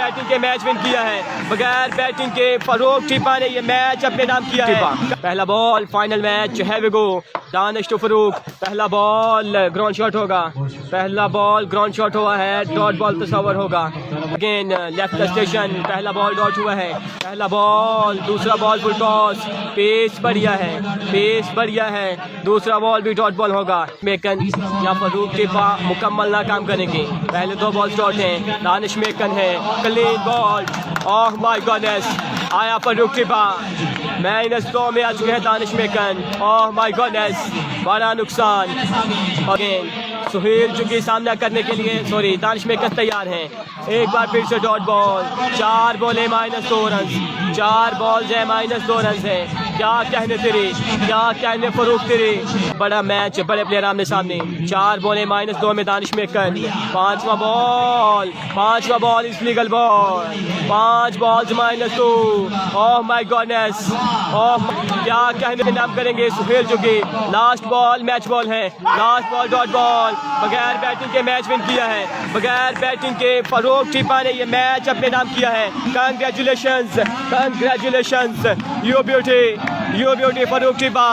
Batting के match win किया है, बगैर बैटिंग के फारूक टिपा ने ये मैच अपने नाम किया है। पहला बॉल फाइनल मैच है विगो दानिश टू फारूक। पहला बॉल ग्राउंड शॉट होगा, पहला बॉल ग्राउंड शॉट हुआ है, डॉट बॉल तस्वर होगा। अगेन लेफ्ट स्टेशन, पहला बॉल डॉट हुआ है, पहला बॉल, दूसरा बॉल फुल टॉस, पेस बढ़िया है, पेस बढ़िया है, दूसरा बॉल भी डॉट बॉल होगा। मेकन या फारूक टिपा मुकम्मल नाकाम करेंगे। पहले दो बॉल शॉट हैं, दानिश मेकन है, clean ball, oh my goodness, आया फारूक टिपा, -2 में आ चुके हैं दानिश मेकन, ओह माय गॉडनेस, बड़ा नुकसान। अगेन सुहेल चुकी सामना करने के लिए, सॉरी दानिश मेकन तैयार हैं। एक बार फिर से डॉट बॉल, 4 बॉलें -2 रन, 4 बॉल्स है -2 रन है। क्या कहने तेरे, क्या कहने फारूक तेरे, बड़ा मैच, बड़े प्लेयर आमने सामने। 4 बॉलें -2 में दानिश मेकन, पांचवा बॉल इस legal ball, 5 balls -2, oh my goodness, oh क्या कहने नाम करेंगे सुहेल चुकी। लास्ट बॉल मैच बॉल है, लास्ट बॉल डॉट बॉल, बगैर बैटिंग के मैच विन किया है, बगैर बैटिंग के फारूक टिपा ने ये मैच अपने नाम किया है। Congratulations, congratulations, you beauty Farooq टिपा।